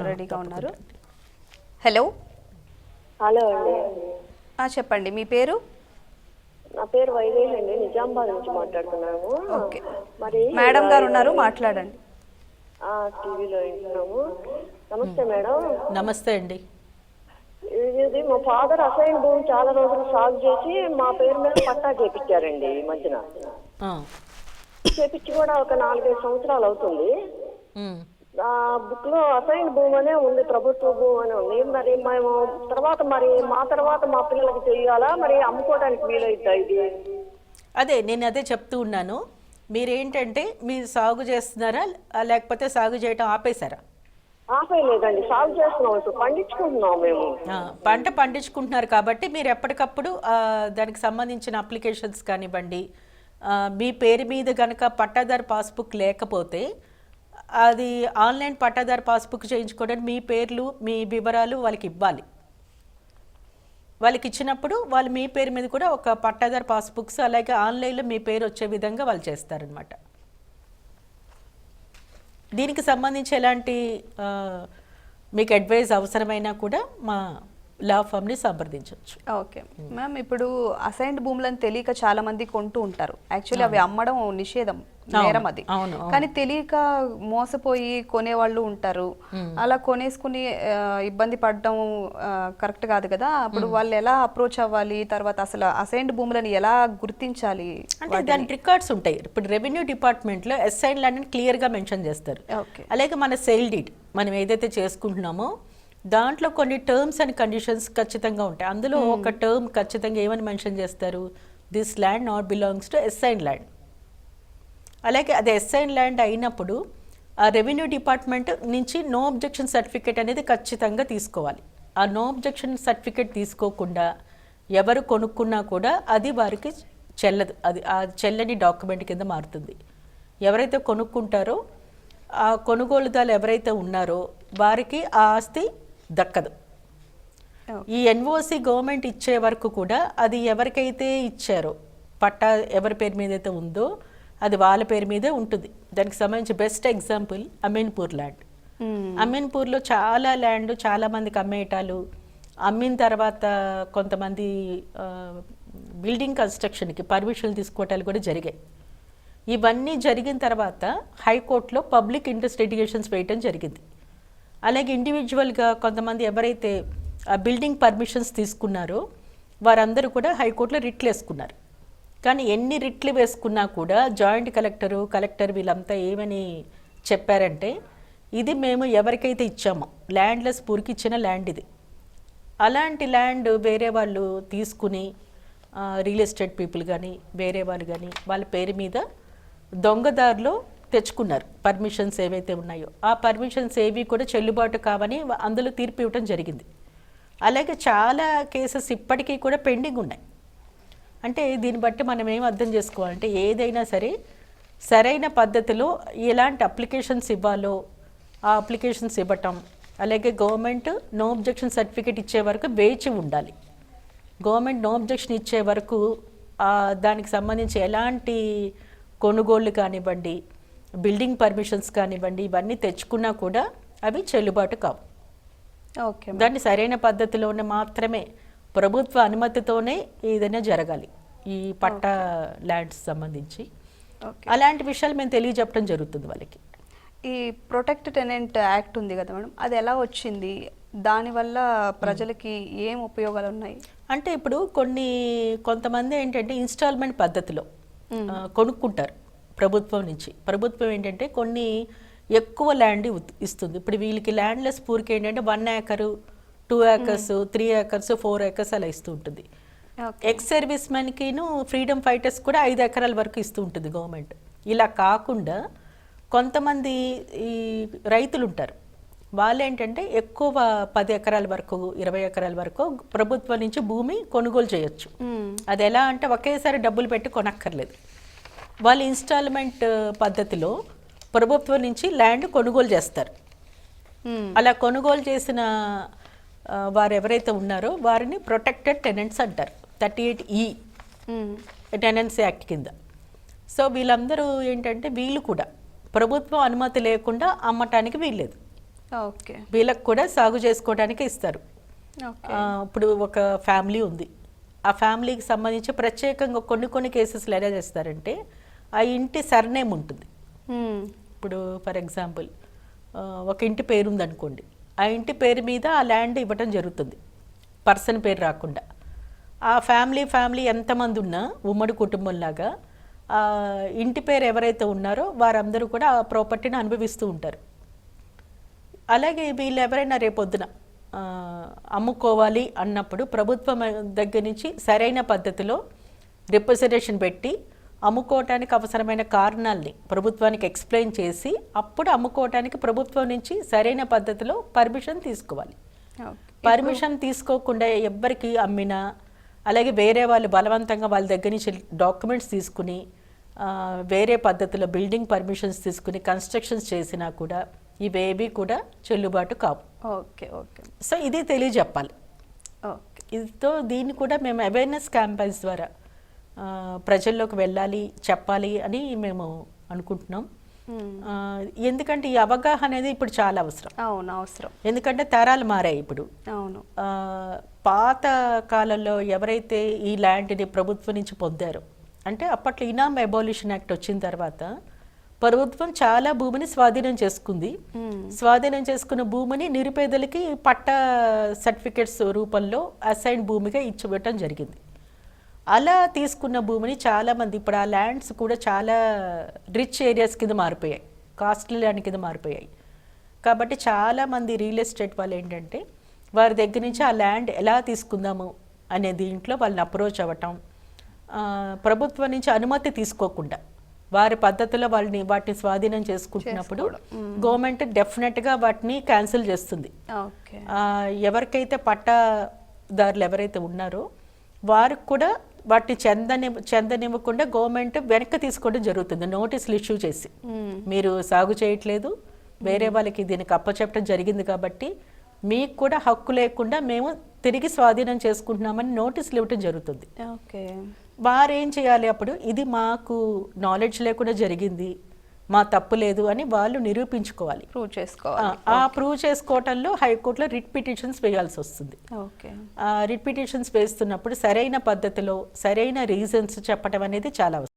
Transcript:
రెడీగా ఉన్నారు. Hello hello అండి. చెప్పండి, మీ పేరు? నా పేరు వైదేహి అండి, నిజామాబాద్ నుంచి మాట్లాడుతున్నాము. ఓకే మరి మేడం గారు ఉన్నారు, మాట్లాడండి. టీవీలో వింటున్నాము. నమస్తే మేడం. నమస్తే అండి. ఇది మా ఫాదర్ అసైన్ భూమి చాలా రోజులు సాగు చేసి మా పేరు మీద పట్టా చేపించారండి. ఈ మధ్యన చేపించి కూడా ఒక 4-5 సంవత్సరాలు అవుతుంది. ఆ బుక్ లో అసైన్ భూమి అనే ఉంది, ప్రభుత్వ భూమి అనే ఉంది. మరి మేము మా తర్వాత మా పిల్లలకి చెయ్యాలా, మరి అమ్ముకోవడానికి వీలైద్దా ఇది? అదే నేను అదే చెప్తూ ఉన్నాను. మీరేంటంటే మీరు సాగు చేస్తున్నారా లేకపోతే సాగు చేయటం ఆపేశారా? ఆపేయలేదండి, సాగు చేస్తున్నాం, ఇప్పుడు పండించుకుంటున్నాం మేము. పంట పండించుకుంటున్నారు కాబట్టి మీరు ఎప్పటికప్పుడు దానికి సంబంధించిన అప్లికేషన్స్ కానివ్వండి, మీ పేరు మీద కనుక పట్టాదారు పాస్బుక్ లేకపోతే అది ఆన్లైన్ పట్టాదారు పాస్బుక్ చేయించుకోవడానికి మీ పేర్లు మీ వివరాలు వాళ్ళకి ఇవ్వాలి. వాళ్ళకి ఇచ్చినప్పుడు వాళ్ళు మీ పేరు మీద కూడా ఒక పట్టాదారు పాస్బుక్స్ అలాగే ఆన్లైన్లో మీ పేరు వచ్చే విధంగా వాళ్ళు చేస్తారనమాట. దీనికి సంబంధించి ఎలాంటి మీకు అడ్వైజ్ అవసరమైనా కూడా మా లా ఫామ్ని సంప్రదించవచ్చు. ఓకే మ్యామ్, ఇప్పుడు అసైన్డ్ భూములను తెలియక చాలా మంది కొంటూ ఉంటారు. యాక్చువల్లీ అవి అమ్మడం నిషేధం, నేరం అది. కానీ తెలియక మోసపోయి కొనేవాళ్ళు ఉంటారు. అలా కొనేసుకుని ఇబ్బంది పడడం కరెక్ట్ కాదు కదా. అప్పుడు వాళ్ళు ఎలా అప్రోచ్ అవ్వాలి, తర్వాత అసలు అసైన్డ్ భూములను ఎలా గుర్తించాలి? అంటే దాని రికార్డ్స్ ఉంటాయి. ఇప్పుడు రెవెన్యూ డిపార్ట్మెంట్లో అసైన్ ల్యాండ్ అని క్లియర్గా మెన్షన్ చేస్తారు. అలాగే మన సేల్ డీడ్ మనం ఏదైతే చేసుకుంటున్నామో దాంట్లో కొన్ని టర్మ్స్ అండ్ కండిషన్స్ ఖచ్చితంగా ఉంటాయి. అందులో ఒక టర్మ్ ఖచ్చితంగా ఏమని మెన్షన్ చేస్తారు, this land not belongs to assign land. అలాగే అది అసైన్ ల్యాండ్ అయినప్పుడు ఆ రెవెన్యూ డిపార్ట్మెంట్ నుంచి నో అబ్జెక్షన్ సర్టిఫికేట్ అనేది ఖచ్చితంగా తీసుకోవాలి. ఆ నో అబ్జెక్షన్ సర్టిఫికేట్ తీసుకోకుండా ఎవరు కొనుక్కున్నా కూడా అది వారికి చెల్లదు, అది ఆ చెల్లని డాక్యుమెంట్ కింద మారుతుంది. ఎవరైతే కొనుక్కుంటారో ఆ కొనుగోలుదారులు ఎవరైతే ఉన్నారో వారికి ఆ ఆస్తి దక్కదు. ఈ ఎన్ఓసి గవర్నమెంట్ ఇచ్చే వరకు కూడా అది ఎవరికైతే ఇచ్చారో పట్టా ఎవరి పేరు మీద అయితే ఉందో అది వాళ్ళ పేరు మీదే ఉంటుంది. దానికి సంబంధించి బెస్ట్ ఎగ్జాంపుల్ అమీన్పూర్ ల్యాండ్. అమీన్పూర్లో చాలా ల్యాండ్ చాలా మందికి అమ్మేయటాలు, అమ్మిన తర్వాత కొంతమంది బిల్డింగ్ కన్స్ట్రక్షన్కి పర్మిషన్లు తీసుకోవటాలు కూడా జరిగాయి. ఇవన్నీ జరిగిన తర్వాత హైకోర్టులో పబ్లిక్ ఇంట్రెస్ట్ లిటిగేషన్స్ వేయటం జరిగింది. అలాగే ఇండివిజువల్గా కొంతమంది ఎవరైతే ఆ బిల్డింగ్ పర్మిషన్స్ తీసుకున్నారో వారందరూ కూడా హైకోర్టులో రిట్లు వేసుకున్నారు. కానీ ఎన్ని రిట్లు వేసుకున్నా కూడా జాయింట్ కలెక్టర్ వీళ్ళంతా ఏమని చెప్పారంటే, ఇది మేము ఎవరికైతే ఇచ్చామో ల్యాండ్లెస్ పూర్కి ఇచ్చిన ల్యాండ్ ఇది, అలాంటి ల్యాండ్ వేరే వాళ్ళు తీసుకుని రియల్ ఎస్టేట్ పీపుల్ కానీ వేరే వాళ్ళు కానీ వాళ్ళ పేరు మీద దొంగదారిలో తెచ్చుకున్నారు. పర్మిషన్స్ ఏవైతే ఉన్నాయో ఆ పర్మిషన్స్ ఏవి కూడా చెల్లుబాటు కావని అందులో తీర్పు ఇవ్వటం జరిగింది. అలాగే చాలా కేసెస్ ఇప్పటికీ కూడా పెండింగ్ ఉన్నాయి. అంటే దీన్ని బట్టి మనం ఏం అర్థం చేసుకోవాలంటే ఏదైనా సరే సరైన పద్ధతిలో ఎలాంటి అప్లికేషన్స్ ఇవ్వాలో ఆ అప్లికేషన్స్ ఇవ్వటం, అలాగే గవర్నమెంట్ నో అబ్జెక్షన్ సర్టిఫికేట్ ఇచ్చే వరకు వేచి ఉండాలి. గవర్నమెంట్ నో అబ్జెక్షన్ ఇచ్చే వరకు దానికి సంబంధించి ఎలాంటి కొనుగోళ్ళు కానివ్వండి, బిల్డింగ్ పర్మిషన్స్ కానివ్వండి, ఇవన్నీ తెచ్చుకున్నా కూడా అవి చెల్లుబాటు కావు. ఓకే, దాన్ని సరైన పద్ధతిలోనే మాత్రమే ప్రభుత్వ అనుమతితోనే ఏదైనా జరగాలి ఈ పట్టా ల్యాండ్స్ సంబంధించి. అలాంటి విషయాలు మేము తెలియజెప్పడం జరుగుతుంది వాళ్ళకి. ఈ ప్రొటెక్ట్ టెనెంట్ యాక్ట్ ఉంది కదా మేడం, అది ఎలా వచ్చింది, దానివల్ల ప్రజలకి ఏం ఉపయోగాలు ఉన్నాయి? అంటే ఇప్పుడు కొంతమంది ఏంటంటే ఇన్స్టాల్మెంట్ పద్ధతిలో కొనుక్కుంటారు ప్రభుత్వం నుంచి. ప్రభుత్వం ఏంటంటే కొన్ని ఎక్కువ ల్యాండ్ ఇస్తుంది. ఇప్పుడు వీళ్ళకి ల్యాండ్లెస్ పూర్కి ఏంటంటే 1 acre, 2 acres, 3 acres, 4 acres అలా ఇస్తూ ఉంటుంది. ఎక్స్ సర్వీస్ మెన్కిను ఫ్రీడమ్ ఫైటర్స్ కూడా 5 ఎకరాల వరకు ఇస్తూ ఉంటుంది గవర్నమెంట్. ఇలా కాకుండా కొంతమంది ఈ రైతులు ఉంటారు, వాళ్ళు ఏంటంటే ఎక్కువ 10 ఎకరాల వరకు 20 ఎకరాల వరకు ప్రభుత్వం నుంచి భూమి కొనుగోలు చేయొచ్చు. అది ఎలా అంటే ఒకేసారి డబ్బులు పెట్టి కొనక్కర్లేదు. వాళ్ళు ఇన్స్టాల్మెంట్ పద్ధతిలో ప్రభుత్వం నుంచి ల్యాండ్ కొనుగోలు చేస్తారు. అలా కొనుగోలు చేసిన వారు ఎవరైతే ఉన్నారో వారిని ప్రొటెక్టెడ్ టెనెంట్స్ అంటారు, 38E టెనెన్సీ యాక్ట్ కింద. సో వీళ్ళందరూ ఏంటంటే వీళ్ళు కూడా ప్రభుత్వం అనుమతి లేకుండా అమ్మటానికి వీల్లేదు. ఓకే. వీళ్ళకి కూడా సాగు చేసుకోవడానికి ఇస్తారు. ఇప్పుడు ఒక ఫ్యామిలీ ఉంది, ఆ ఫ్యామిలీకి సంబంధించి ప్రత్యేకంగా కొన్ని కేసెస్లో ఎలా చేస్తారంటే ఆ ఇంటి సర్నేమ్ ఉంటుంది. ఇప్పుడు ఫర్ ఎగ్జాంపుల్ ఒక ఇంటి పేరు ఉందనుకోండి, ఆ ఇంటి పేరు మీద ఆ ల్యాండ్ ఇవ్వటం జరుగుతుంది, పర్సన్ పేరు రాకుండా. ఆ ఫ్యామిలీ ఎంతమంది ఉన్నా ఉమ్మడి కుటుంబంలాగా ఆ ఇంటి పేరు ఎవరైతే ఉన్నారో వారందరూ కూడా ఆ ప్రాపర్టీని అనుభవిస్తూ ఉంటారు. అలాగే వీళ్ళు ఎవరైనా రేపొద్దున అమ్ముకోవాలి అన్నప్పుడు ప్రభుత్వం దగ్గర నుంచి సరైన పద్ధతిలో రిప్రజెంటేషన్ పెట్టి అమ్ముకోవటానికి అవసరమైన కారణాలని ప్రభుత్వానికి ఎక్స్ప్లెయిన్ చేసి అప్పుడు అమ్ముకోవటానికి ప్రభుత్వం నుంచి సరైన పద్ధతిలో పర్మిషన్ తీసుకోవాలి. పర్మిషన్ తీసుకోకుండా ఎవ్వరికి అమ్మినా, అలాగే వేరే వాళ్ళు బలవంతంగా వాళ్ళ దగ్గర నుంచి డాక్యుమెంట్స్ తీసుకుని వేరే పద్ధతిలో బిల్డింగ్ పర్మిషన్స్ తీసుకుని కన్స్ట్రక్షన్స్ చేసినా కూడా ఇవేవి కూడా చెల్లుబాటు కావు. Okay okay. సో ఇది తెలియజెప్పాలి. ఓకే. ఇదితో దీన్ని కూడా మేము అవేర్నెస్ క్యాంపెయిన్స్ ద్వారా ప్రజల్లోకి వెళ్ళాలి, చెప్పాలి అని మేము అనుకుంటున్నాం. ఎందుకంటే ఈ అవగాహన అనేది ఇప్పుడు చాలా అవసరం. అవును, అవసరం. ఎందుకంటే తరాలు మారాయి ఇప్పుడు. అవును. పాత కాలంలో ఎవరైతే ఈ ల్యాండ్ని ప్రభుత్వం నుంచి పొందారో, అంటే అప్పట్లో ఇనామ్ అబాలిషన్ యాక్ట్ వచ్చిన తర్వాత ప్రభుత్వం చాలా భూమిని స్వాధీనం చేసుకుంది. స్వాధీనం చేసుకున్న భూమిని నిరుపేదలకి పట్టా సర్టిఫికెట్స్ రూపంలో అసైన్ భూమిగా ఇచ్చివ్వటం జరిగింది. అలా తీసుకున్న భూమిని చాలామంది ఇప్పుడు ఆ ల్యాండ్స్ కూడా చాలా రిచ్ ఏరియాస్ కింద మారిపోయాయి, కాస్ట్లీ ల్యాండ్ కింద మారిపోయాయి. కాబట్టి చాలామంది రియల్ ఎస్టేట్ వాళ్ళు ఏంటంటే వారి దగ్గర నుంచి ఆ ల్యాండ్ ఎలా తీసుకుందాము అనే దీంట్లో వాళ్ళని అప్రోచ్ అవ్వటం, ప్రభుత్వం నుంచి అనుమతి తీసుకోకుండా వారి పద్ధతిలో వాటిని స్వాధీనం చేసుకుంటున్నప్పుడు గవర్నమెంట్ డెఫినెట్గా వాటిని క్యాన్సిల్ చేస్తుంది. ఎవరికైతే పట్టాదారులు ఎవరైతే ఉన్నారో వారికి కూడా వాటిని చెందనివ్వకుండా గవర్నమెంట్ వెనక్కి తీసుకోవడం జరుగుతుంది, నోటీసులు ఇష్యూ చేసి మీరు సాగు చేయట్లేదు, వేరే వాళ్ళకి దీనికి అప్పచెప్పడం జరిగింది కాబట్టి మీకు కూడా హక్కు లేకుండా మేము తిరిగి స్వాధీనం చేసుకుంటున్నామని నోటీసులు ఇవ్వటం జరుగుతుంది. ఓకే. వారు ఏం చేయాలి, అప్పుడు ఇది మాకు నాలెడ్జ్ లేకుండా జరిగింది, మా తప్పు లేదు అని వాళ్ళు నిరూపించుకోవాలి, ప్రూవ్ చేసుకోవాలి. ఆ ప్రూవ్ చేసుకోవటంలో హైకోర్టులో రిట్ పిటిషన్స్ వేయాల్సి వస్తుంది. రిట్ పిటిషన్స్ వేస్తున్నప్పుడు సరైన పద్ధతిలో సరైన రీజన్స్ చెప్పడం అనేది చాలా అవసరం.